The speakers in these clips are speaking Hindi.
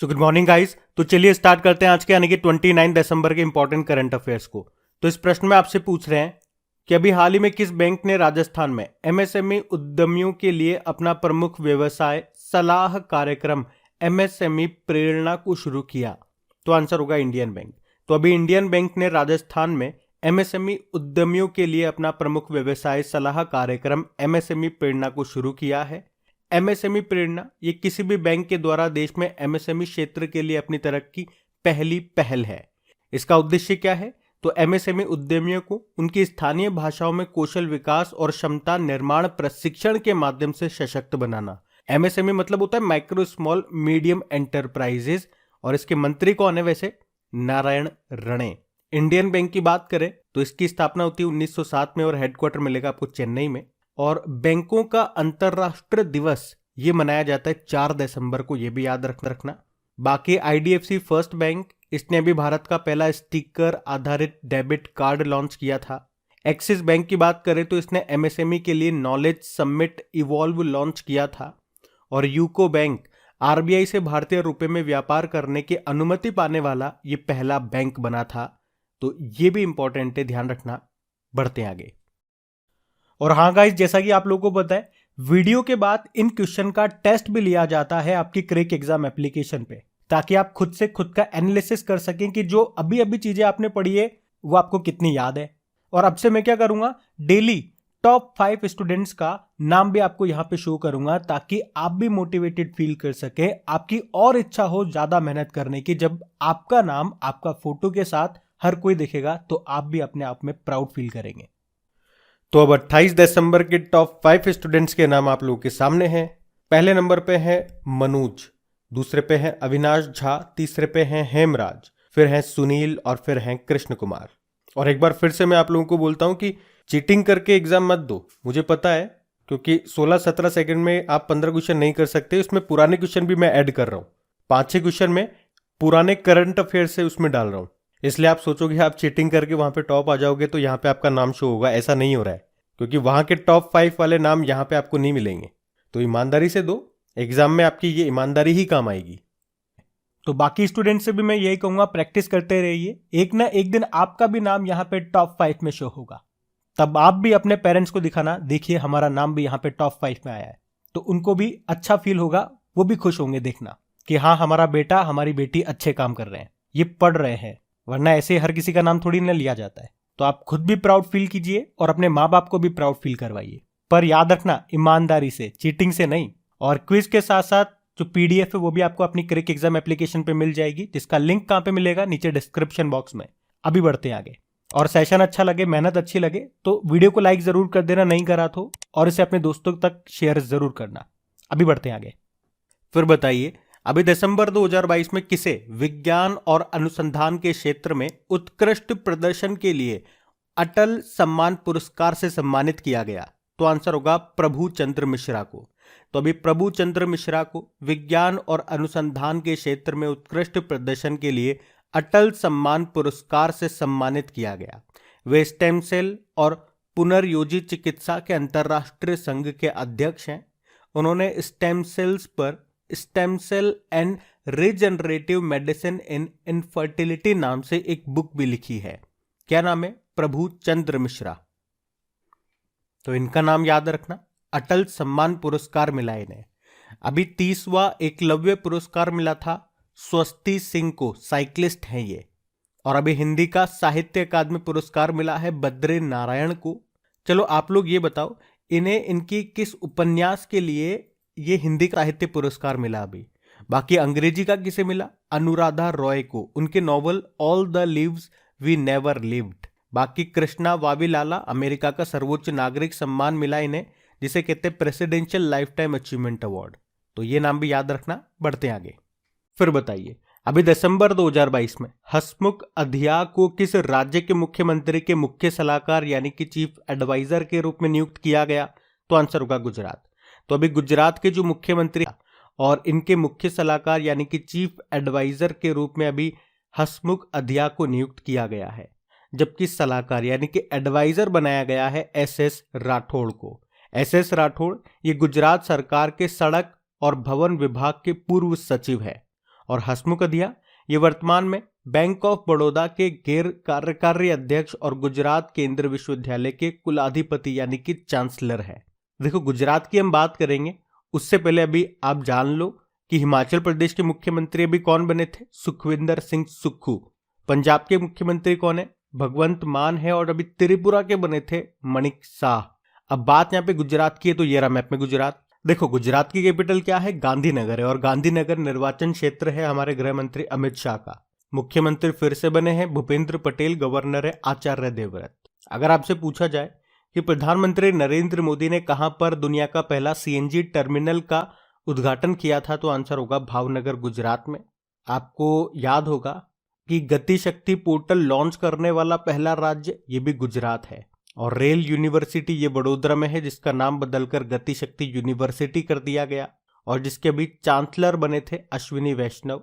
So good morning guys. तो चलिए स्टार्ट करते हैं आज के यानी कि 29 दिसंबर के इंपॉर्टेंट करंट अफेयर्स को। तो इस प्रश्न में आपसे पूछ रहे हैं कि अभी हाल ही में किस बैंक ने राजस्थान में एमएसएमई उद्यमियों के लिए अपना प्रमुख व्यवसाय सलाह कार्यक्रम एमएसएमई प्रेरणा को शुरू किया। तो आंसर होगा इंडियन बैंक। तो अभी इंडियन बैंक ने राजस्थान में एमएसएमई उद्यमियों के लिए अपना प्रमुख व्यवसाय सलाह कार्यक्रम एमएसएमई प्रेरणा को शुरू किया है। एमएसएमई प्रेरणा ये किसी भी बैंक के द्वारा देश में एमएसएमई क्षेत्र के लिए अपनी तरह की पहली पहल है। इसका उद्देश्य क्या है? तो एमएसएमई उद्यमियों को उनकी स्थानीय भाषाओं में कौशल विकास और क्षमता निर्माण प्रशिक्षण के माध्यम से सशक्त बनाना। एमएसएमई मतलब होता है माइक्रो स्मॉल मीडियम एंटरप्राइजेस, और इसके मंत्री कौन है वैसे? नारायण राणे। इंडियन बैंक की बात करें तो इसकी स्थापना होती है 1907 में और हेडक्वार्टर मिलेगा आपको चेन्नई में। और बैंकों का अंतरराष्ट्रीय दिवस ये मनाया जाता है 4 दिसंबर को, ये भी याद रखना। बाकी आईडीएफसी फर्स्ट बैंक, इसने अभी भारत का पहला स्टिकर आधारित डेबिट कार्ड लॉन्च किया था। एक्सिस बैंक की बात करें तो इसने एमएसएमई के लिए नॉलेज समिट इवॉल्व लॉन्च किया था। और यूको बैंक आरबीआई से भारतीय रुपए में व्यापार करने की अनुमति पाने वाला ये पहला बैंक बना था। तो ये भी इंपॉर्टेंट है, ध्यान रखना। बढ़ते हैं आगे। और हाँ गाइस, जैसा कि आप लोगों को पता है, वीडियो के बाद इन क्वेश्चन का टेस्ट भी लिया जाता है आपकी क्रेक एग्जाम एप्लीकेशन पे, ताकि आप खुद से खुद का एनालिसिस कर सकें कि जो अभी अभी चीजें आपने पढ़ी है वो आपको कितनी याद है। और अब से मैं क्या करूंगा, डेली टॉप 5 स्टूडेंट्स का नाम भी आपको यहां पे शो करूंगा, ताकि आप भी मोटिवेटेड फील कर सके, आपकी और इच्छा हो ज्यादा मेहनत करने की। जब आपका नाम आपका फोटो के साथ हर कोई देखेगा तो आप भी अपने आप में प्राउड फील करेंगे। तो अब 28 दिसंबर के टॉप 5 स्टूडेंट्स के नाम आप लोगों के सामने हैं। पहले नंबर पे है मनोज, दूसरे पे है अविनाश झा, तीसरे पे है हेमराज, फिर है सुनील और फिर है कृष्ण कुमार। और एक बार फिर से मैं आप लोगों को बोलता हूं कि चीटिंग करके एग्जाम मत दो। मुझे पता है, क्योंकि 16-17 सेकंड में आप 15 क्वेश्चन नहीं कर सकते। उसमें पुराने क्वेश्चन भी मैं ऐड कर रहा हूं। 5-6 क्वेश्चन में पुराने करंट अफेयर से उसमें डाल रहा हूं। इसलिए आप सोचोगे आप चीटिंग करके वहां पे टॉप आ जाओगे तो यहाँ पे आपका नाम शो होगा। ऐसा नहीं हो रहा है, क्योंकि वहां के टॉप 5 वाले नाम यहाँ पे आपको नहीं मिलेंगे। तो ईमानदारी से दो, एग्जाम में आपकी ये ईमानदारी ही काम आएगी। तो बाकी स्टूडेंट से भी मैं यही कहूंगा, प्रैक्टिस करते रहिए। एक ना एक दिन आपका भी नाम यहाँ पे टॉप 5 में शो होगा। तब आप भी अपने पेरेंट्स को दिखाना, देखिए हमारा नाम भी यहाँ पे टॉप 5 में आया है। तो उनको भी अच्छा फील होगा, वो भी खुश होंगे देखना कि हाँ हमारा बेटा हमारी बेटी अच्छे काम कर रहे हैं, ये पढ़ रहे हैं। वरना ऐसे हर किसी का नाम थोड़ी ना लिया जाता है। तो आप खुद भी प्राउड फील कीजिए और अपने माँ बाप को भी प्राउड फील करवाइए। पर याद रखना, ईमानदारी से, चीटिंग से नहीं। और क्विज के साथ साथ जो पीडीएफ है वो भी आपको अपनी क्रिक एग्जाम एप्लीकेशन पे मिल जाएगी, जिसका लिंक कहाँ पे मिलेगा? नीचे डिस्क्रिप्शन बॉक्स में। अभी बढ़ते हैं आगे। और सेशन अच्छा लगे, मेहनत अच्छी लगे तो वीडियो को लाइक जरूर कर देना, नहीं करा तो, और इसे अपने दोस्तों तक शेयर जरूर करना। अभी बढ़ते हैं आगे। फिर बताइए, अभी दिसंबर 2022 में किसे विज्ञान और अनुसंधान के क्षेत्र में उत्कृष्ट प्रदर्शन के लिए अटल सम्मान पुरस्कार से सम्मानित किया गया? तो आंसर होगा प्रभु चंद्र मिश्रा को। तो अभी प्रभु चंद्र मिश्रा को विज्ञान और अनुसंधान के क्षेत्र में उत्कृष्ट प्रदर्शन के लिए अटल सम्मान पुरस्कार से सम्मानित किया गया। वे स्टेम सेल और पुनर्योजी चिकित्सा के अंतर्राष्ट्रीय संघ के अध्यक्ष हैं। उन्होंने स्टेम सेल्स पर stem cell and regenerative medicine in infertility नाम से एक बुक भी लिखी है। क्या नाम है? प्रभु चंद्र मिश्रा। तो इनका नाम याद रखना। अटल सम्मान पुरस्कार मिला इन्हें। अभी 30वां एकलव्य पुरस्कार मिला था स्वस्ति सिंह को, साइक्लिस्ट हैं ये। और अभी हिंदी का साहित्य अकादमी पुरस्कार मिला है बद्री नारायण को। चलो आप लोग ये बताओ, इन्हें इनकी किस उपन्यास के लिए ये हिंदी साहित्य पुरस्कार मिला? अभी बाकी अंग्रेजी का किसे मिला? अनुराधा रॉय को, उनके novel all the lives we never lived. बाकी कृष्णा वाविलाला, अमेरिका का सर्वोच्च नागरिक सम्मान मिला इन्हें, जिसे कहते हैं presidential life time achievement award. तो ये नाम भी याद रखना। बढ़ते हैं आगे। फिर बताइए, अभी दिसंबर 2022 में हसमुख अधिया को किस राज्य के मुख्यमंत्री के मुख्य सलाहकार यानी कि चीफ एडवाइजर के रूप में नियुक्त किया गया? तो आंसर होगा गुजरात। तो अभी गुजरात के जो मुख्यमंत्री और इनके मुख्य सलाहकार यानी कि चीफ एडवाइजर के रूप में अभी हसमुख अधिया को नियुक्त किया गया है, जबकि सलाहकार यानी कि एडवाइजर बनाया गया है एसएस राठौड़ को। एसएस राठौड़ ये गुजरात सरकार के सड़क और भवन विभाग के पूर्व सचिव है। और हसमुख अधिया ये वर्तमान में बैंक ऑफ बड़ौदा के गैर कार्यकारी अध्यक्ष और गुजरात केंद्रीय विश्वविद्यालय के कुलाधिपति यानी कि चांसलर है। देखो, गुजरात की हम बात करेंगे उससे पहले अभी आप जान लो कि हिमाचल प्रदेश के मुख्यमंत्री अभी कौन बने थे, सुखविंदर सिंह सुक्खू। पंजाब के मुख्यमंत्री कौन है, भगवंत मान है। और अभी त्रिपुरा के बने थे मणिक शाह। अब बात यहाँ पे गुजरात की है तो ये रहा मैप में गुजरात। देखो, गुजरात की कैपिटल क्या है, गांधीनगर है। और गांधीनगर निर्वाचन क्षेत्र है हमारे गृह मंत्री अमित शाह का। मुख्यमंत्री फिर से बने हैं भूपेंद्र पटेल, गवर्नर है आचार्य देवव्रत। अगर आपसे पूछा जाए कि प्रधानमंत्री नरेंद्र मोदी ने कहां पर दुनिया का पहला सीएनजी टर्मिनल का उद्घाटन किया था, तो आंसर होगा भावनगर, गुजरात में। आपको याद होगा कि गति शक्ति पोर्टल लॉन्च करने वाला पहला राज्य ये भी गुजरात है। और रेल यूनिवर्सिटी ये बड़ोदरा में है, जिसका नाम बदलकर गति शक्ति यूनिवर्सिटी कर दिया गया और जिसके अभी चांसलर बने थे अश्विनी वैष्णव।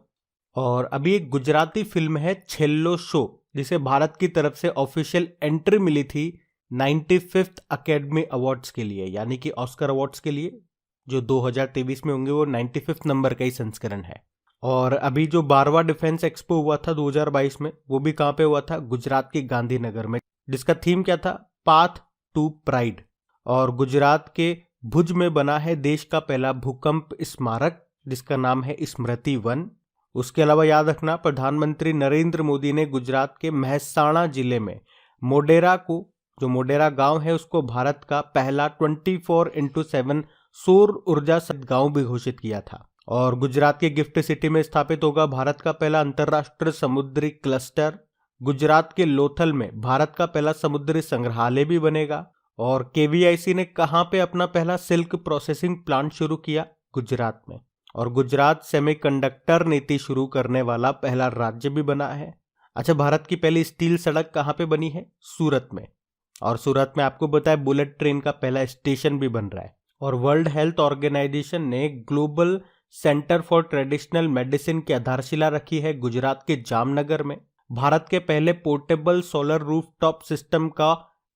और अभी एक गुजराती फिल्म है छेल्लो शो, जिसे भारत की तरफ से ऑफिशियल एंट्री मिली थी 95th अकेडमी अवार्ड्स के लिए, यानी कि ऑस्कर अवार्ड्स के लिए, जो 2023 में होंगे। वो 95th नंबर का ही संस्करण है। और अभी जो 12वां डिफेंस एक्सपो हुआ था 2022 में, वो भी कहाँ पे हुआ था, गुजरात के गांधीनगर में, जिसका थीम क्या था, पाथ टू प्राइड। और गुजरात के भुज में बना है देश का पहला भूकंप स्मारक, जिसका नाम है स्मृति वन। उसके अलावा याद रखना, प्रधानमंत्री नरेंद्र मोदी ने गुजरात के महसाणा जिले में मोडेरा को, जो मोडेरा गांव है, उसको भारत का पहला 24x7 सौर ऊर्जा गांव भी घोषित किया था। और गुजरात के गिफ्ट सिटी में स्थापित होगा भारत का पहला अंतरराष्ट्रीय समुद्री क्लस्टर। गुजरात के लोथल में भारत का पहला समुद्री संग्रहालय भी बनेगा। और केवीआईसी ने कहां पे अपना पहला सिल्क प्रोसेसिंग प्लांट शुरू किया, गुजरात में। और गुजरात सेमीकंडक्टर नीति शुरू करने वाला पहला राज्य भी बना है। अच्छा, भारत की पहली स्टील सड़क कहां पे बनी है, सूरत में। और सूरत में आपको बताया बुलेट ट्रेन का पहला स्टेशन भी बन रहा है। और वर्ल्ड हेल्थ ऑर्गेनाइजेशन ने global centre for traditional medicine की आधारशिला रखी है गुजरात के जामनगर में। भारत के पहले पोर्टेबल सोलर रूफटॉप सिस्टम का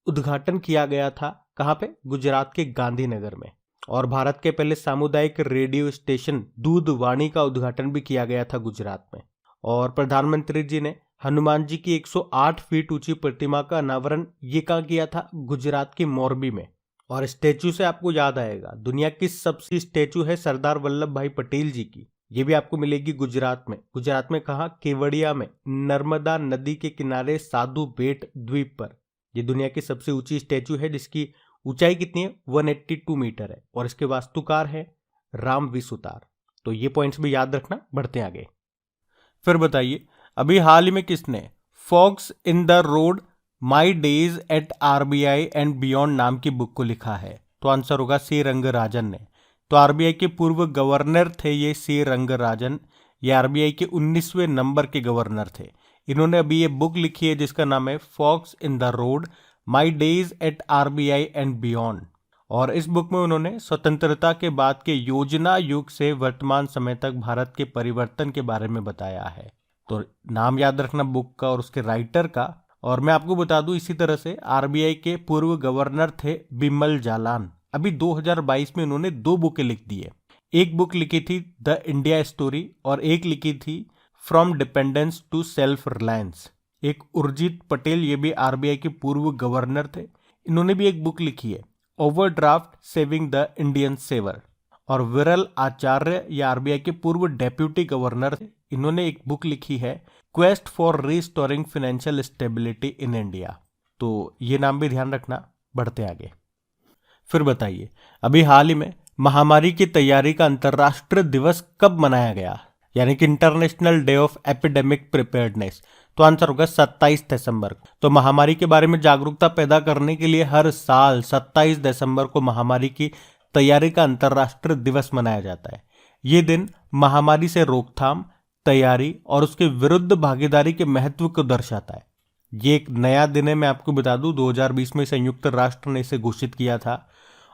उद्घाटन किया गया था, कहां पे, गुजरात के गांधीनगर में। और भारत के पहले सामुदायिक रेडियो स्टेशन दूधवाणी का उद्घाटन भी किया गया था गुजरात में। और प्रधानमंत्री जी ने हनुमान जी की 108 फीट ऊंची प्रतिमा का अनावरण ये कहाँ किया था, गुजरात की मोरबी में। और स्टैचू से आपको याद आएगा, दुनिया की सबसे स्टैचू है सरदार वल्लभ भाई पटेल जी की, ये भी आपको मिलेगी गुजरात में। गुजरात में कहा, केवड़िया में, नर्मदा नदी के किनारे साधु बेट द्वीप पर। ये दुनिया की सबसे ऊंची स्टैचू है, जिसकी ऊंचाई कितनी है, 182 मीटर है। और इसके वास्तुकार है राम वी सुतार। तो ये पॉइंट्स भी याद रखना, बढ़ते आगे। फिर बताइए, अभी हाल ही में किसने fox in the road my days at RBI and beyond नाम की बुक को लिखा है, तो आंसर होगा सी रंगराजन ने। तो आरबीआई के पूर्व गवर्नर थे ये सी रंगराजन। ये आरबीआई के 19वें नंबर के गवर्नर थे। इन्होंने अभी ये बुक लिखी है जिसका नाम है fox in the road my days at RBI and beyond. और इस बुक में उन्होंने स्वतंत्रता के बाद के योजना युग से वर्तमान समय तक भारत के परिवर्तन के बारे में बताया है। तो नाम याद रखना बुक का और उसके राइटर का। और मैं आपको बता दूं, इसी तरह से आरबीआई के पूर्व गवर्नर थे बिमल जालान। अभी 2022 में उन्होंने 2 बुकें लिख दी है। एक बुक लिखी थी द इंडिया स्टोरी और एक लिखी थी from dependence to self reliance. एक उर्जित पटेल, ये भी आरबीआई के पूर्व गवर्नर थे, इन्होंने भी एक बुक लिखी है overdraft saving the Indian saver. और विरल आचार्य, ये आरबीआई के पूर्व डेप्यूटी गवर्नर थे, इन्होंने एक बुक लिखी है quest for restoring financial stability in India. तो ये नाम भी ध्यान रखना, बढ़ते आगे। फिर बताइए, अभी हाल ही में महामारी की तैयारी का अंतर्राष्ट्रीय दिवस कब मनाया गया, यानी कि international day of epidemic preparedness. तो आंसर होगा 27 दिसंबर को। तो महामारी के बारे में जागरूकता पैदा करने के लिए हर साल 27 दिसंबर को महामारी की तैयारी का अंतर्राष्ट्रीय दिवस मनाया जाता है। ये दिन महामारी से रोकथाम, तैयारी और उसके विरुद्ध भागीदारी के महत्व को दर्शाता है। ये एक नया दिन है, मैं आपको बता दूं, 2020 में संयुक्त राष्ट्र ने इसे घोषित किया था।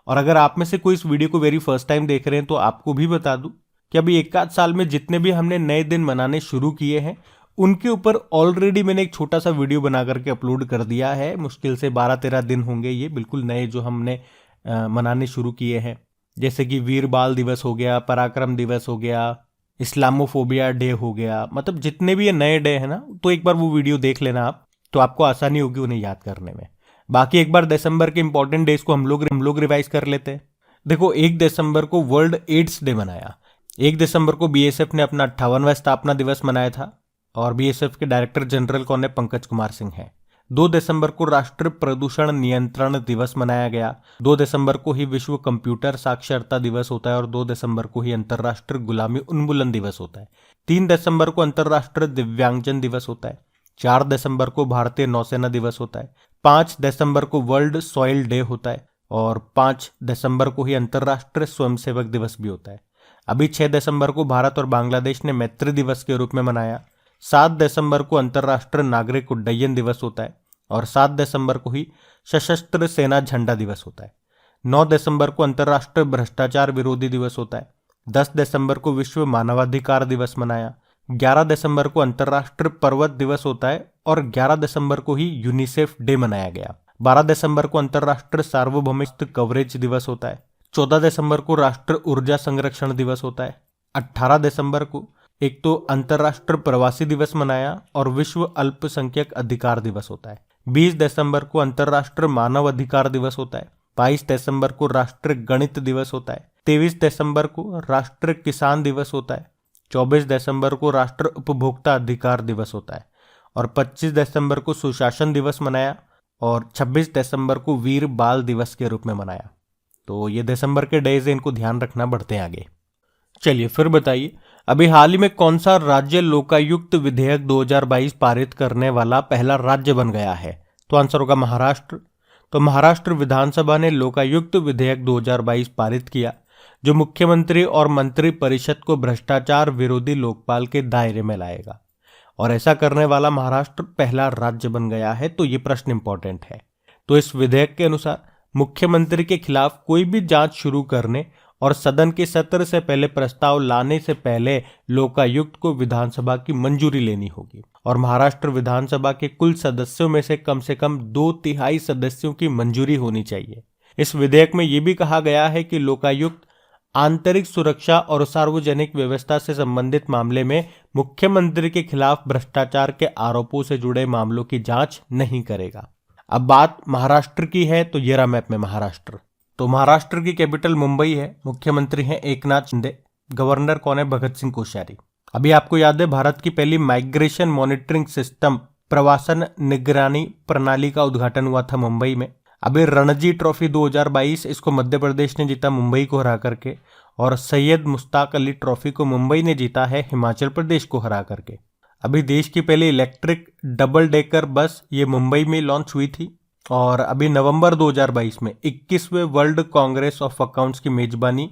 और अगर आप में से कोई इस वीडियो को वेरी फर्स्ट टाइम देख रहे हैं तो आपको भी बता दूं कि अभी एक आध साल में जितने भी हमने नए दिन मनाने शुरू किए हैं उनके ऊपर ऑलरेडी मैंने एक छोटा सा वीडियो बना करके अपलोड कर दिया है। मुश्किल से 12-13 दिन होंगे ये बिल्कुल नए जो हमने मनाने शुरू किए हैं, जैसे कि वीर बाल दिवस हो गया, पराक्रम दिवस हो गया, इस्लामोफोबिया डे हो गया, मतलब जितने भी ये नए डे हैं ना, तो एक बार वो वीडियो देख लेना आप, तो आपको आसानी होगी उन्हें याद करने में। बाकी एक बार दिसंबर के इंपॉर्टेंट डेज को हम लोग रिवाइज कर लेते हैं। देखो, 1 दिसंबर को वर्ल्ड एड्स डे मनाया। 1 दिसंबर को बीएसएफ ने अपना 58वां स्थापना दिवस मनाया था, और बीएसएफ के डायरेक्टर जनरल कौन है? पंकज कुमार सिंह है। 2 दिसंबर को राष्ट्रीय प्रदूषण नियंत्रण दिवस मनाया गया। 2 दिसंबर को ही विश्व कंप्यूटर साक्षरता दिवस होता है, और 2 दिसंबर को ही अंतर्राष्ट्रीय गुलामी उन्मूलन दिवस होता है। 3 दिसंबर को अंतर्राष्ट्रीय दिव्यांगजन दिवस होता है। 4 दिसंबर को भारतीय नौसेना दिवस होता है। 5 दिसंबर को वर्ल्ड सॉइल डे होता है, और 5 दिसंबर को ही अंतर्राष्ट्रीय स्वयंसेवक दिवस भी होता है। अभी 6 दिसंबर को भारत और बांग्लादेश ने मैत्री दिवस के रूप में मनाया। 7 दिसंबर को अंतर्राष्ट्रीय नागरिक उड्डयन दिवस होता है, और 7 दिसंबर को ही सशस्त्र सेना झंडा दिवस होता है। 9 दिसंबर को अंतर्राष्ट्रीय भ्रष्टाचार विरोधी दिवस होता है। 10 दिसंबर को विश्व मानवाधिकार दिवस मनाया। 11 दिसंबर को अंतर्राष्ट्रीय पर्वत दिवस होता है, और 11 दिसंबर को ही यूनिसेफ डे मनाया गया। 12 दिसंबर को अंतर्राष्ट्रीय सार्वभौमिक कवरेज दिवस होता है। 14 दिसंबर को राष्ट्रीय ऊर्जा संरक्षण दिवस होता है। 18 दिसंबर को एक तो अंतर्राष्ट्रीय प्रवासी दिवस मनाया, और विश्व अल्पसंख्यक अधिकार दिवस होता है। 20 दिसंबर को अंतर्राष्ट्रीय मानव अधिकार दिवस होता है। 22 दिसंबर को राष्ट्रीय गणित दिवस होता है। 23 दिसंबर को राष्ट्रीय किसान दिवस होता है। 24 दिसंबर को राष्ट्रीय उपभोक्ता अधिकार दिवस होता है, और 25 दिसंबर को सुशासन दिवस मनाया, और 26 दिसंबर को वीर बाल दिवस के रूप में मनाया। तो ये दिसंबर के डेज हैं, इनको ध्यान रखना। बढ़ते हैं आगे। चलिए फिर बताइए, अभी हाल ही में कौन सा राज्य लोकायुक्त विधेयक 2022 पारित करने वाला पहला राज्य बन गया है? तो आंसर होगा महाराष्ट्र। तो महाराष्ट्र विधानसभा ने लोकायुक्त विधेयक 2022 पारित किया, जो मुख्यमंत्री और मंत्री परिषद को भ्रष्टाचार विरोधी लोकपाल के दायरे में लाएगा, और ऐसा करने वाला महाराष्ट्र पहला राज्य बन गया है। तो ये प्रश्न इंपॉर्टेंट है। तो इस विधेयक के अनुसार मुख्यमंत्री के खिलाफ कोई भी जांच शुरू करने और सदन के सत्र से पहले प्रस्ताव लाने से पहले लोकायुक्त को विधानसभा की मंजूरी लेनी होगी, और महाराष्ट्र विधानसभा के कुल सदस्यों में से कम 2/3 सदस्यों की मंजूरी होनी चाहिए। इस विधेयक में यह भी कहा गया है कि लोकायुक्त आंतरिक सुरक्षा और सार्वजनिक व्यवस्था से संबंधित मामले में मुख्यमंत्री के खिलाफ भ्रष्टाचार के आरोपों से जुड़े मामलों की जांच नहीं करेगा। अब बात महाराष्ट्र की है, तो ये रहा मैप में महाराष्ट्र। तो महाराष्ट्र की कैपिटल मुंबई है, मुख्यमंत्री हैं एकनाथ शिंदे, गवर्नर कौन है? भगत सिंह कोश्यारी। अभी आपको याद है, भारत की पहली माइग्रेशन मॉनिटरिंग सिस्टम प्रवासन निगरानी प्रणाली का उद्घाटन हुआ था मुंबई में। अभी रणजी ट्रॉफी 2022 इसको मध्य प्रदेश ने जीता मुंबई को हरा करके, और सैयद मुश्ताक अली ट्रॉफी को मुंबई ने जीता है हिमाचल प्रदेश को हरा करके। अभी देश की पहली इलेक्ट्रिक डबल डेकर बस ये मुंबई में लॉन्च हुई थी, और अभी नवंबर 2022 में 21वें वर्ल्ड कांग्रेस ऑफ अकाउंट्स की मेजबानी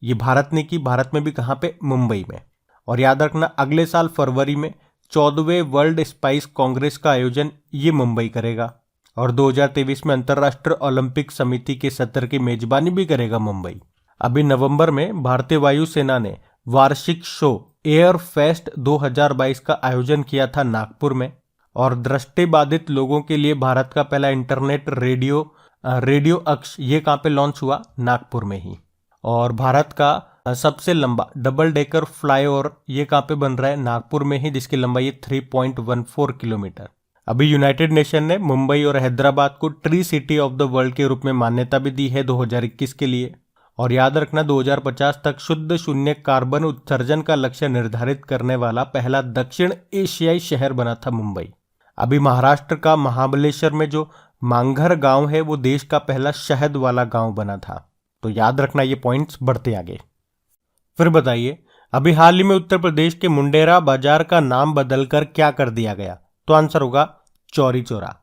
ये भारत ने की। भारत में भी कहाँ पे? मुंबई में। और याद रखना, अगले साल फरवरी में 14वें वर्ल्ड स्पाइस कांग्रेस का आयोजन ये मुंबई करेगा, और 2023 में अंतर्राष्ट्रीय ओलंपिक समिति के सत्र की मेजबानी भी करेगा मुंबई। अभी नवंबर में भारतीय वायुसेना ने वार्षिक शो एयर फेस्ट 2022 का आयोजन किया था नागपुर में, और दृष्टिबाधित लोगों के लिए भारत का पहला इंटरनेट रेडियो अक्ष ये कहाँ पे लॉन्च हुआ? नागपुर में ही। और भारत का सबसे लंबा डबल डेकर फ्लाईओवर ये कहाँ पे बन रहा है? नागपुर में ही, जिसकी लंबाई है 3.14 किलोमीटर। अभी यूनाइटेड नेशन ने मुंबई और हैदराबाद को tree city of the world के रूप में मान्यता भी दी है 2021 के लिए। और याद रखना, 2050 तक शुद्ध शून्य कार्बन उत्सर्जन का लक्ष्य निर्धारित करने वाला पहला दक्षिण एशियाई शहर बना था मुंबई। अभी महाराष्ट्र का महाबलेश्वर में जो मांगघर गांव है वो देश का पहला शहद वाला गांव बना था। तो याद रखना ये पॉइंट्स। बढ़ते आगे। फिर बताइए, अभी हाल ही में उत्तर प्रदेश के मुंडेरा बाजार का नाम बदलकर क्या कर दिया गया? तो आंसर होगा चौरी चौरा।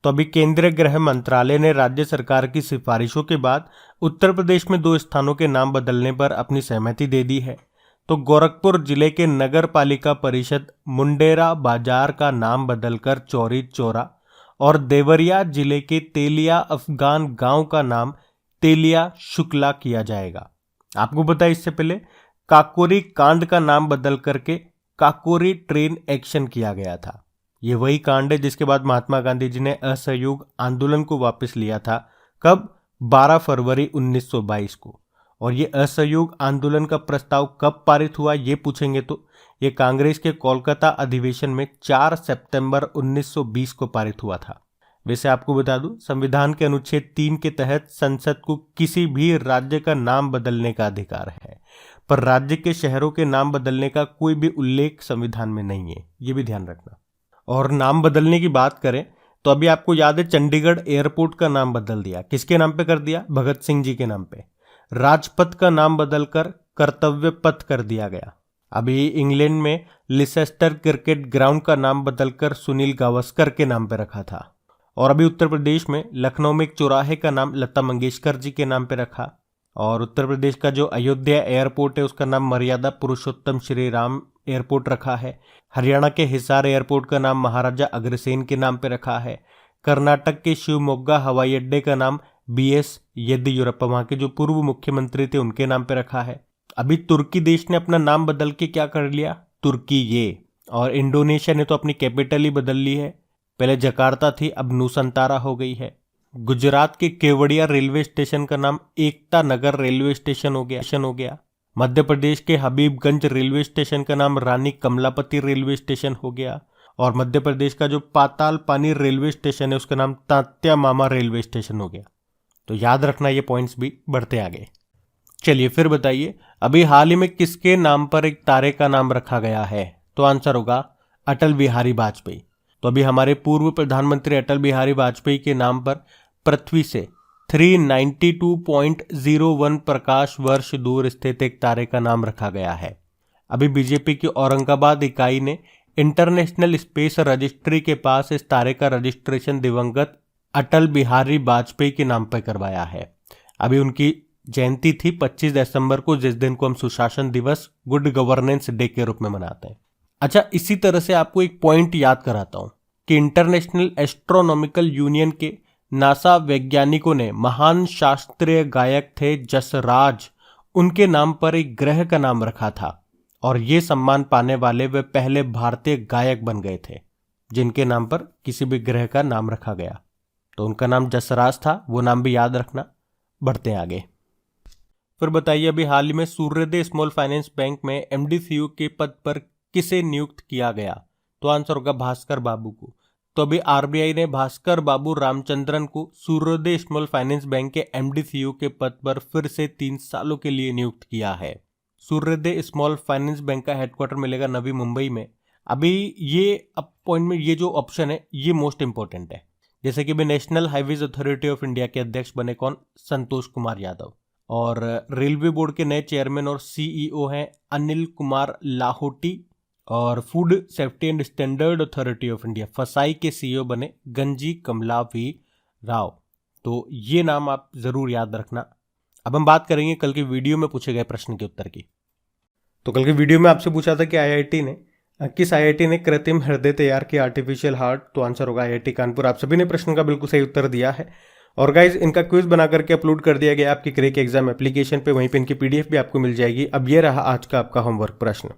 तो अभी केंद्रीय गृह मंत्रालय ने राज्य सरकार की सिफारिशों के बाद उत्तर प्रदेश में 2 स्थानों के नाम बदलने पर अपनी सहमति दे दी है। तो गोरखपुर जिले के नगर पालिका परिषद मुंडेरा बाजार का नाम बदलकर चौरी चौरा, और देवरिया जिले के तेलिया अफगान गांव का नाम तेलिया शुक्ला किया जाएगा। आपको पता है, इससे पहले काकोरी कांड का नाम बदल करके काकोरी ट्रेन एक्शन किया गया था। ये वही कांड है जिसके बाद महात्मा गांधी जी ने असहयोग आंदोलन को वापस लिया था। कब? 12 फरवरी 1922 को। और ये असहयोग आंदोलन का प्रस्ताव कब पारित हुआ ये पूछेंगे तो ये कांग्रेस के कोलकाता अधिवेशन में 4 सितंबर 1920 को पारित हुआ था। वैसे आपको बता दूं, संविधान के अनुच्छेद 3 के तहत संसद को किसी भी राज्य का नाम बदलने का अधिकार है, पर राज्य के शहरों के नाम बदलने का कोई भी उल्लेख संविधान में नहीं है, ये भी ध्यान रखना। और नाम बदलने की बात करें तो अभी आपको याद है चंडीगढ़ एयरपोर्ट का नाम बदल दिया, किसके नाम पे कर दिया? भगत सिंह जी के नाम पे। राजपथ का नाम बदलकर कर्तव्य पथ कर दिया गया। अभी इंग्लैंड में लिसेस्टर क्रिकेट ग्राउंड का नाम बदलकर सुनील गावस्कर के नाम पे रखा था। और अभी उत्तर प्रदेश में लखनऊ में एक चौराहे का नाम लता मंगेशकर जी के नाम पे रखा। और उत्तर प्रदेश का जो अयोध्या एयरपोर्ट है उसका नाम मर्यादा पुरुषोत्तम श्री राम एयरपोर्ट रखा है। हरियाणा के हिसार एयरपोर्ट का नाम महाराजा अग्रसेन के नाम पे रखा है। कर्नाटक के शिवमोग्गा हवाई अड्डे का नाम BS येदियुरप्पा, वहां के जो पूर्व मुख्यमंत्री थे, उनके नाम पे रखा है। अभी तुर्की देश ने अपना नाम बदल के क्या कर लिया? तुर्की ये। और इंडोनेशिया ने तो अपनी कैपिटल ही बदल ली है, पहले जकार्ता थी, अब नूसंतारा हो गई है। गुजरात के केवड़िया रेलवे स्टेशन का नाम एकता नगर रेलवे स्टेशन हो गया। मध्य प्रदेश के हबीबगंज रेलवे स्टेशन का नाम रानी कमलापति रेलवे स्टेशन हो गया। और मध्य प्रदेश का जो पाताल पानी रेलवे स्टेशन है उसका नाम तात्या मामा रेलवे स्टेशन हो गया। तो याद रखना, ये पॉइंट्स भी बढ़ते आगे। चलिए फिर बताइए, अभी हाल ही में किसके नाम पर एक तारे का नाम रखा गया है? तो आंसर होगा अटल बिहारी वाजपेयी। तो अभी हमारे पूर्व प्रधानमंत्री अटल बिहारी वाजपेयी के नाम पर पृथ्वी से 392.01 प्रकाश वर्ष दूर स्थित एक तारे का नाम रखा गया है। अभी बीजेपी की औरंगाबाद इकाई ने इंटरनेशनल स्पेस रजिस्ट्री के पास इस तारे का रजिस्ट्रेशन दिवंगत अटल बिहारी वाजपेयी के नाम पर करवाया है। अभी उनकी जयंती थी 25 दिसंबर को, जिस दिन को हम सुशासन दिवस, गुड गवर्नेंस डे के रूप में मनाते हैं। अच्छा, इसी तरह से आपको एक पॉइंट याद कराता हूं कि इंटरनेशनल एस्ट्रोनॉमिकल यूनियन के नासा वैज्ञानिकों ने महान शास्त्रीय गायक थे जसराज, उनके नाम पर एक ग्रह का नाम रखा था। और ये सम्मान पाने वाले वे पहले भारतीय गायक बन गए थे जिनके नाम पर किसी भी ग्रह का नाम रखा गया। तो उनका नाम जसराज था, वो नाम भी याद रखना। बढ़ते हैं आगे। फिर बताइए, अभी हाल ही में सूर्योदय स्मॉल फाइनेंस बैंक में MD CEO के पद पर किसे नियुक्त किया गया? तो आंसर होगा भास्कर बाबू को। तो अभी RBI ने भास्कर बाबू रामचंद्रन को सूर्योदय स्मॉल फाइनेंस बैंक के MD CEO के पद पर फिर से 3 सालों के लिए नियुक्त किया है। सूर्योदय स्मॉल फाइनेंस बैंक का हेडक्वार्टर मिलेगा नवी मुंबई में। अभी ये अपॉइंटमेंट, ये जो ऑप्शन है, ये मोस्ट इंपॉर्टेंट है। जैसे कि national highways authority of India के अध्यक्ष बने कौन? संतोष कुमार यादव। और रेलवे बोर्ड के नए चेयरमैन और CEO हैं अनिल कुमार लाहोटी। और food safety and standard authority of India फसाई के CEO बने गंजी कमला V राव। तो ये नाम आप जरूर याद रखना। अब हम बात करेंगे कल की वीडियो में पूछे गए प्रश्न के उत्तर की। तो कल की वीडियो में आपसे पूछा था कि किस IIT ने कृत्रिम हृदय तैयार किया, आर्टिफिशियल हार्ट? तो आंसर होगा IIT कानपुर। आप सभी ने प्रश्न का बिल्कुल सही उत्तर दिया है। और गाइज, इनका क्विज बना करके अपलोड कर दिया गया आपकी क्रैक एग्जाम एप्लीकेशन पे, वहीं पे इनकी PDF भी आपको मिल जाएगी। अब ये रहा आज का आपका होमवर्क प्रश्न।